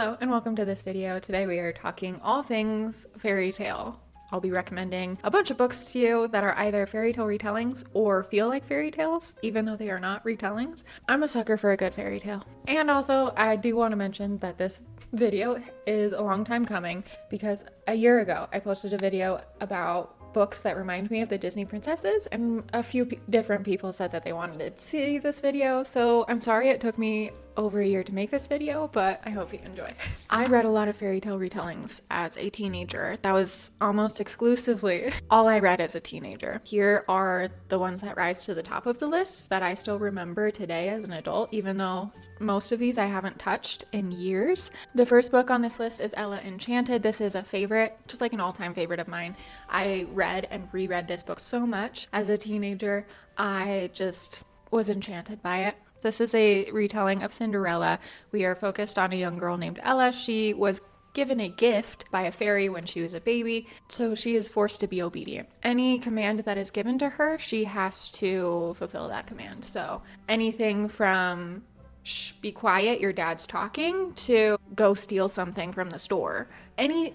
Hello and welcome to this video. Today we are talking all things fairy tale. I'll be recommending a bunch of books to you that are either fairy tale retellings or feel like fairy tales, even though they are not retellings. I'm a sucker for a good fairy tale. And also, I do want to mention that this video is a long time coming because a year ago I posted a video about books that remind me of the Disney princesses, and a few different people said that they wanted to see this video, so I'm sorry it took me over a year to make this video, but I hope you enjoy. I read a lot of fairy tale retellings as a teenager. That was almost exclusively all I read as a teenager. Here are the ones that rise to the top of the list that I still remember today as an adult, even though most of these I haven't touched in years. The first book on this list is Ella Enchanted. This is a favorite, just like an all-time favorite of mine. I read and reread this book so much as a teenager. I just was enchanted by it. This is a retelling of Cinderella. We are focused on a young girl named Ella. She was given a gift by a fairy when she was a baby, so she is forced to be obedient. Any command that is given to her, she has to fulfill that command. So anything from shh, be quiet, your dad's talking, to go steal something from the store. Any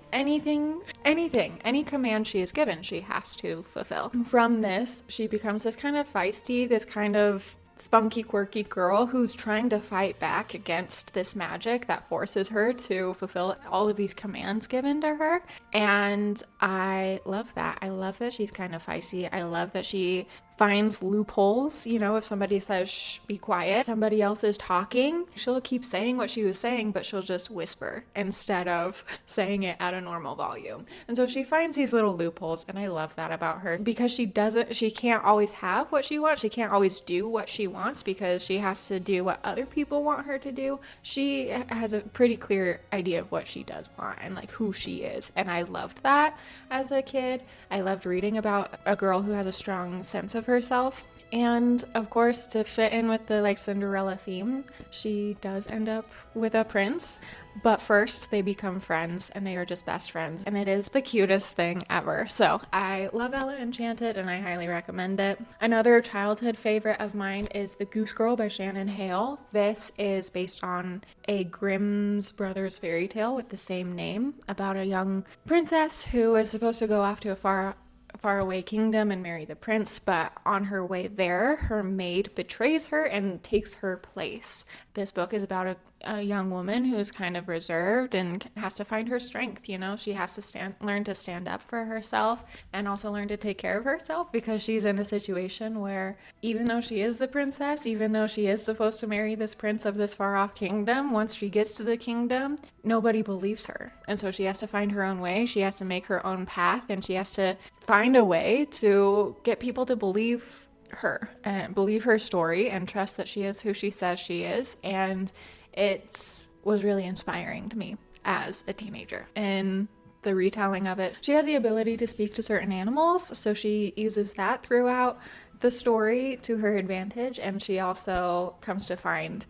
command she is given, she has to fulfill. From this, she becomes this kind of feisty, this kind of spunky, quirky girl who's trying to fight back against this magic that forces her to fulfill all of these commands given to her. And I love that. I love that she's kind of feisty. I love that she finds loopholes. You know, if somebody says, shh, be quiet, somebody else is talking, she'll keep saying what she was saying, but she'll just whisper instead of saying it at a normal volume. And so she finds these little loopholes, and I love that about her because she can't always have what she wants. She can't always do what she wants because she has to do what other people want her to do. She has a pretty clear idea of what she does want and like who she is. And I loved that as a kid. I loved reading about a girl who has a strong sense of herself. And of course, to fit in with the like Cinderella theme, she does end up with a prince, but first they become friends and they are just best friends, and it is the cutest thing ever. So I love Ella Enchanted and I highly recommend it. Another childhood favorite of mine is The Goose Girl by Shannon Hale. This is based on a Grimm's Brothers fairy tale with the same name about a young princess who is supposed to go off to a faraway kingdom and marry the prince, but on her way there, her maid betrays her and takes her place. This book is about a young woman who's kind of reserved and has to find her strength. You know, she has to learn to stand up for herself and also learn to take care of herself because she's in a situation where even though she is the princess, even though she is supposed to marry this prince of this far off kingdom, once she gets to the kingdom, nobody believes her. And so she has to find her own way. She has to make her own path, and she has to find a way to get people to believe her and believe her story and trust that she is who she says she is. And it was really inspiring to me as a teenager. In the retelling of it, she has the ability to speak to certain animals, so she uses that throughout the story to her advantage, and she also comes to find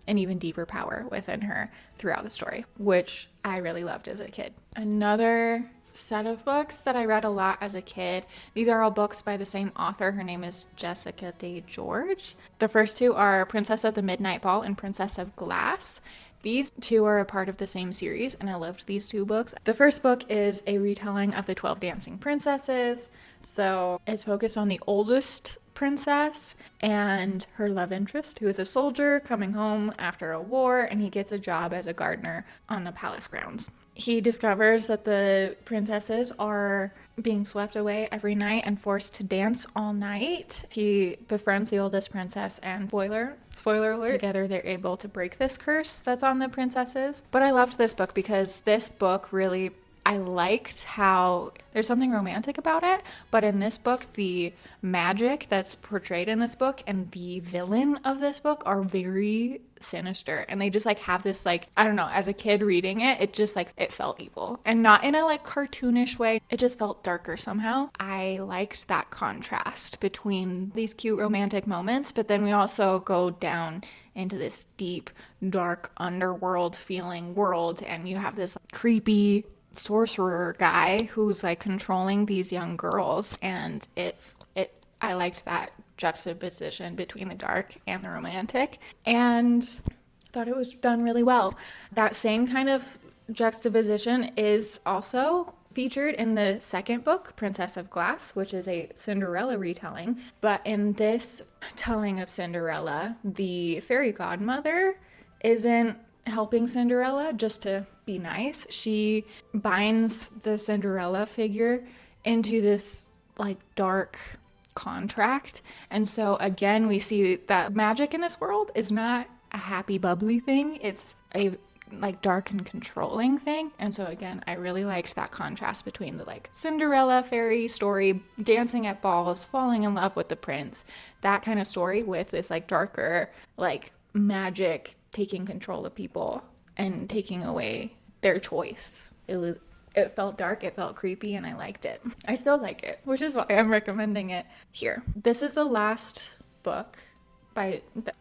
an even deeper power within her throughout the story, which I really loved as a kid. Another set of books that I read a lot as a kid. These are all books by the same author. Her name is Jessica Day George. The first two are Princess of the Midnight Ball and Princess of Glass. These two are a part of the same series, and I loved these two books. The first book is a retelling of the 12 Dancing Princesses. So it's focused on the oldest princess and her love interest, who is a soldier coming home after a war, and he gets a job as a gardener on the palace grounds. He discovers that the princesses are being swept away every night and forced to dance all night. He befriends the oldest princess, and spoiler alert, together they're able to break this curse that's on the princesses. But I loved this book because this book really, I liked how there's something romantic about it, but in this book, the magic that's portrayed in this book and the villain of this book are very sinister, and they just like have this like, I don't know, as a kid reading it, it just like, it felt evil, and not in a like cartoonish way. It just felt darker somehow. I liked that contrast between these cute romantic moments, but then we also go down into this deep, dark underworld feeling world, and you have this creepy sorcerer guy who's like controlling these young girls, and I liked that juxtaposition between the dark and the romantic. And Thought it was done really well. That same kind of juxtaposition is also featured in the second book, Princess of Glass, which is a Cinderella retelling. But in this telling of Cinderella, the fairy godmother isn't helping Cinderella just to be nice. She binds the Cinderella figure into this like dark contract. And so again, we see that magic in this world is not a happy bubbly thing. It's a like dark and controlling thing. And so again, I really liked that contrast between the like Cinderella fairy story, dancing at balls, falling in love with the prince, that kind of story, with this like darker like magic taking control of people and taking away their choice. It felt dark, it felt creepy, and I liked it. I still like it, which is why I'm recommending it here. This is the last book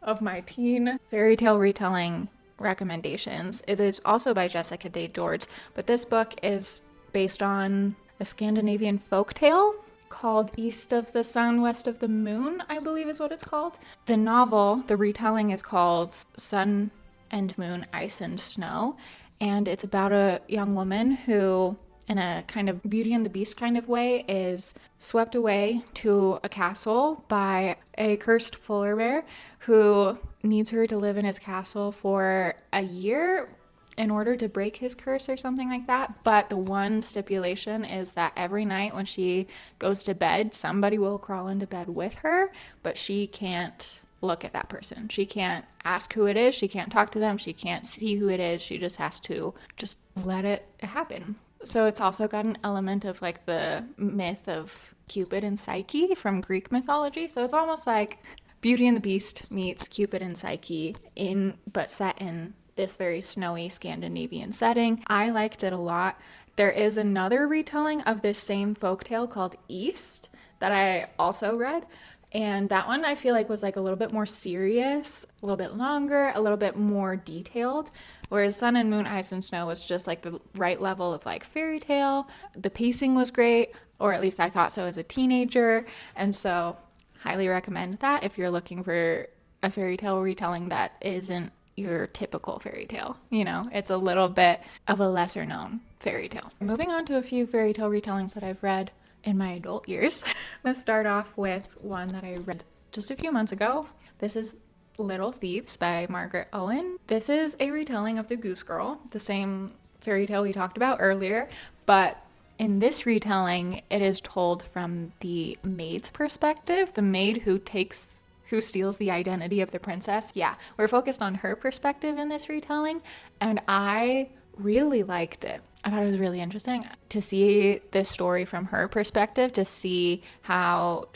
of my teen fairy tale retelling recommendations. It is also by Jessica Day George, but this book is based on a Scandinavian folktale called East of the Sun, West of the Moon, I believe is what it's called. The novel, the retelling, is called Sun and Moon, Ice and Snow, and it's about a young woman who, in a kind of Beauty and the Beast kind of way, is swept away to a castle by a cursed polar bear who needs her to live in his castle for a year in order to break his curse or something like that. But the one stipulation is that every night when she goes to bed, somebody will crawl into bed with her, but she can't look at that person. She can't ask who it is. She can't talk to them. She can't see who it is. She just has to just let it happen. So it's also got an element of like the myth of Cupid and Psyche from Greek mythology. So it's almost like Beauty and the Beast meets Cupid and Psyche but set in this very snowy Scandinavian setting. I liked it a lot. There is another retelling of this same folktale called East that I also read. And that one I feel like was like a little bit more serious, a little bit longer, a little bit more detailed. Whereas Sun and Moon, Ice and Snow was just like the right level of like fairy tale. The pacing was great, or at least I thought so as a teenager. And so highly recommend that if you're looking for a fairy tale retelling that isn't your typical fairy tale. You know, it's a little bit of a lesser known fairy tale. Moving on to a few fairy tale retellings that I've read in my adult years. Let's start off with one that I read just a few months ago. This is Little Thieves by Margaret Owen. This is a retelling of the Goose Girl, the same fairy tale we talked about earlier, but in this retelling, it is told from the maid's perspective, the maid who steals the identity of the princess. Yeah, we're focused on her perspective in this retelling, and I really liked it. I thought it was really interesting to see this story from her perspective, to see how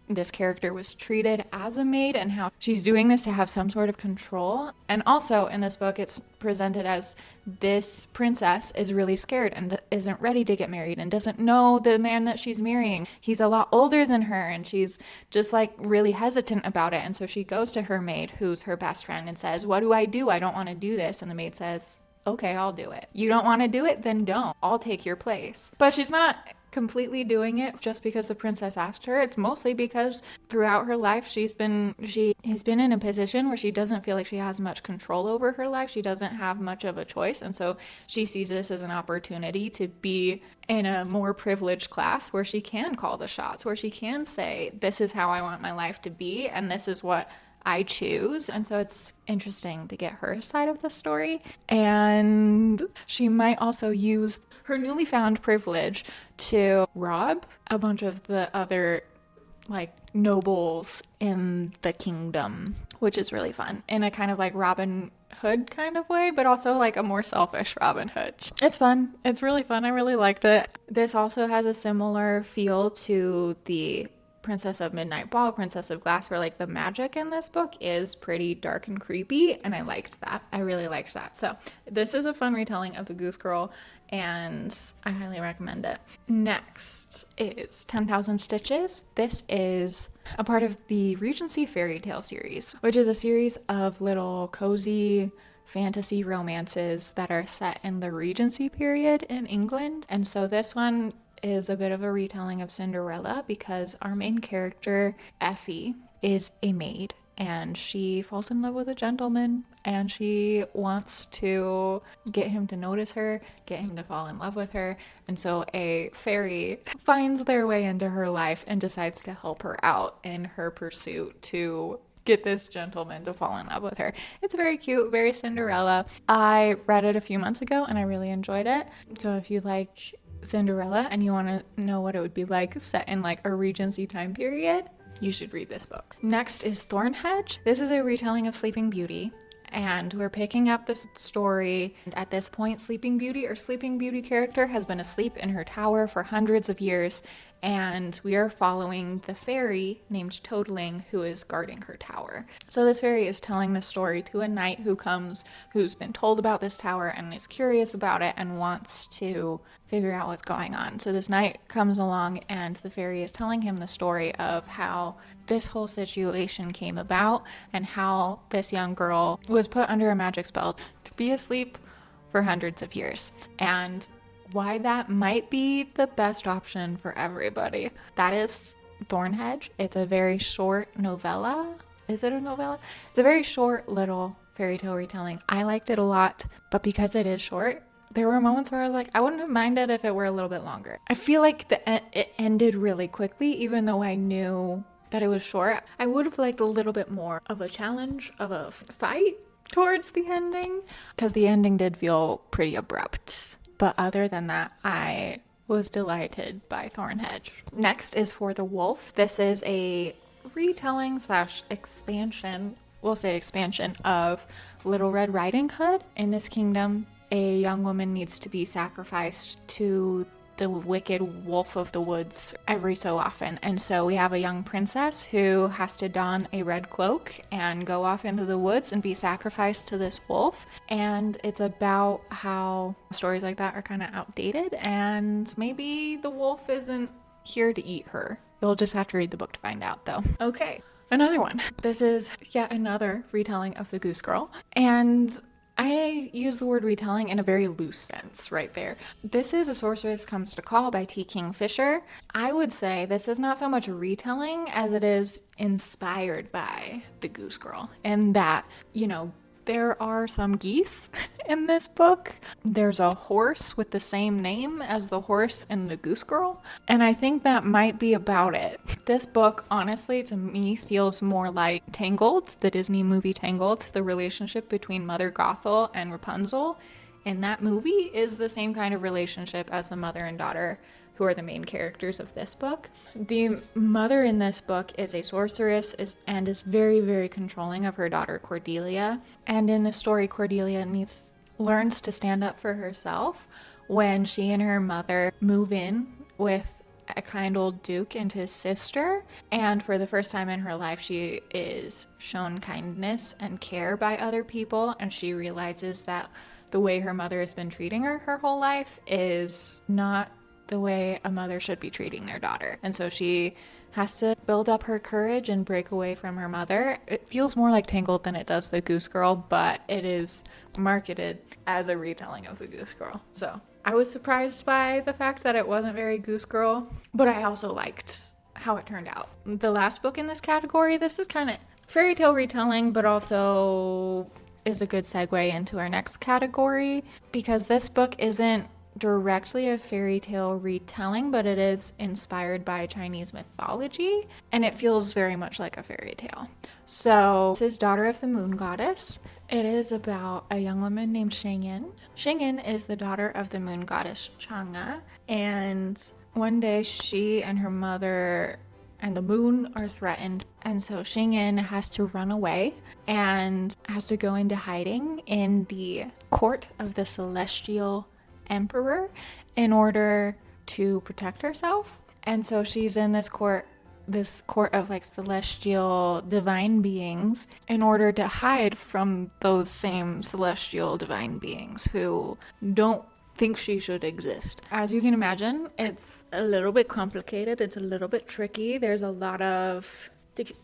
this character was treated as a maid and how she's doing this to have some sort of control. And also in this book, it's presented as this princess is really scared and isn't ready to get married and doesn't know the man that she's marrying. He's a lot older than her and she's just like really hesitant about it. And so she goes to her maid, who's her best friend, and says, "What do? I don't want to do this." And the maid says, "Okay, I'll do it. You don't want to do it? Then don't. I'll take your place." But she's not completely doing it just because the princess asked her. It's mostly because throughout her life she has been in a position where she doesn't feel like she has much control over her life. She doesn't have much of a choice, and so she sees this as an opportunity to be in a more privileged class where she can call the shots, where she can say, "This is how I want my life to be, and this is what I choose." And so it's interesting to get her side of the story. And she might also use her newly found privilege to rob a bunch of the other like nobles in the kingdom, which is really fun in a kind of like Robin Hood kind of way, but also like a more selfish Robin Hood. It's fun. It's really fun. I really liked it. This also has a similar feel to the Princess of Midnight Ball, Princess of Glass, where like the magic in this book is pretty dark and creepy, and I liked that. I really liked that. So this is a fun retelling of the Goose Girl, and I highly recommend it. Next is 10,000 Stitches. This is a part of the Regency Fairy Tale series, which is a series of little cozy fantasy romances that are set in the Regency period in England. And so this one is a bit of a retelling of Cinderella because our main character, Effie, is a maid and she falls in love with a gentleman, and she wants to get him to notice her, get him to fall in love with her. And so a fairy finds their way into her life and decides to help her out in her pursuit to get this gentleman to fall in love with her. It's very cute, very Cinderella. I read it a few months ago and I really enjoyed it. So if you like Cinderella and you want to know what it would be like set in like a Regency time period, you should read this book. Next is Thornhedge. This is a retelling of Sleeping Beauty, and we're picking up the story. At this point, Sleeping Beauty character has been asleep in her tower for hundreds of years, and we are following the fairy named Toadling who is guarding her tower. So this fairy is telling the story to a knight who's been told about this tower and is curious about it and wants to figure out what's going on. So this knight comes along and the fairy is telling him the story of how this whole situation came about and how this young girl was put under a magic spell to be asleep for hundreds of years, and why that might be the best option for everybody. That is Thornhedge. It's a very short novella. Is it a novella? It's a very short little fairy tale retelling. I liked it a lot, but because it is short, there were moments where I was like, I wouldn't have minded if it were a little bit longer. I feel like it ended really quickly, even though I knew that it was short. I would have liked a little bit more of a challenge, of a fight towards the ending, because the ending did feel pretty abrupt. But other than that, I was delighted by Thornhedge. Next is For the Wolf. This is a retelling / expansion, we'll say expansion, of Little Red Riding Hood. In this kingdom, a young woman needs to be sacrificed to the wicked wolf of the woods every so often. And so we have a young princess who has to don a red cloak and go off into the woods and be sacrificed to this wolf. And it's about how stories like that are kind of outdated, and maybe the wolf isn't here to eat her. You'll just have to read the book to find out, though. Okay, another one. This is yet another retelling of The Goose Girl, and I use the word retelling in a very loose sense right there. This is A Sorceress Comes to Call by T. Kingfisher. I would say this is not so much a retelling as it is inspired by The Goose Girl, and that, there are some geese in this book. There's a horse with the same name as the horse in The Goose Girl, and I think that might be about it. This book, honestly, to me, feels more like Tangled, the Disney movie Tangled. The relationship between Mother Gothel and Rapunzel in that movie is the same kind of relationship as the mother and daughter who are the main characters of this book. The mother in this book is a sorceress and is very, very controlling of her daughter Cordelia. And in the story, Cordelia learns to stand up for herself when she and her mother move in with a kind old duke and his sister. And for the first time in her life, she is shown kindness and care by other people, and she realizes that the way her mother has been treating her whole life is not the way a mother should be treating their daughter. And so she has to build up her courage and break away from her mother. It feels more like Tangled than it does The Goose Girl, but it is marketed as a retelling of The Goose Girl. So I was surprised by the fact that it wasn't very Goose Girl, but I also liked how it turned out. The last book in this category, this is kind of fairy tale retelling, but also is a good segue into our next category, because this book isn't directly a fairy tale retelling, but it is inspired by Chinese mythology, and it feels very much like a fairy tale. So this is Daughter of the Moon Goddess. It is about a young woman named Shengyin. Shengyin is the daughter of the moon goddess Chang'e, and one day she and her mother and the moon are threatened, and so Shengyin has to run away and has to go into hiding in the court of the celestial emperor in order to protect herself. And so she's in this court of like celestial divine beings in order to hide from those same celestial divine beings who don't think she should exist. As you can imagine, it's a little bit complicated. It's a little bit tricky. There's a lot of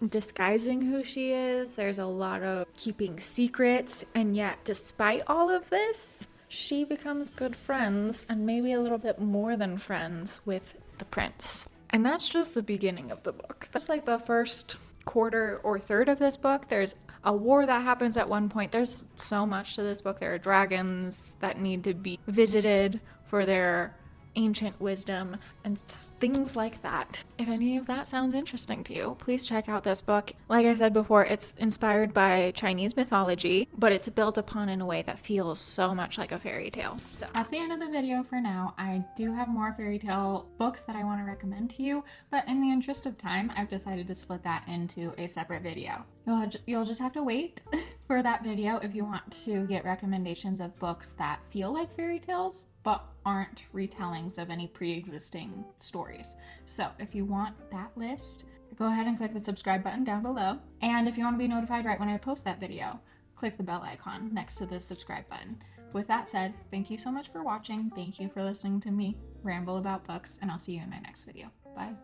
disguising who she is. There's a lot of keeping secrets, and yet despite all of this, she becomes good friends, and maybe a little bit more than friends, with the prince. And that's just the beginning of the book. That's like the first quarter or third of this book, there's a war that happens at one point. There's so much to this book. There are dragons that need to be visited for their ancient wisdom and just things like that. If any of that sounds interesting to you, please check out this book. Like I said before, it's inspired by Chinese mythology, but it's built upon in a way that feels so much like a fairy tale. So that's the end of the video for now. I do have more fairy tale books that I want to recommend to you, but in the interest of time, I've decided to split that into a separate video. You'll just have to wait for that video if you want to get recommendations of books that feel like fairy tales but aren't retellings of any pre-existing stories. So if you want that list, go ahead and click the subscribe button down below. And if you want to be notified right when I post that video, click the bell icon next to the subscribe button. With that said, thank you so much for watching. Thank you for listening to me ramble about books, and I'll see you in my next video. Bye.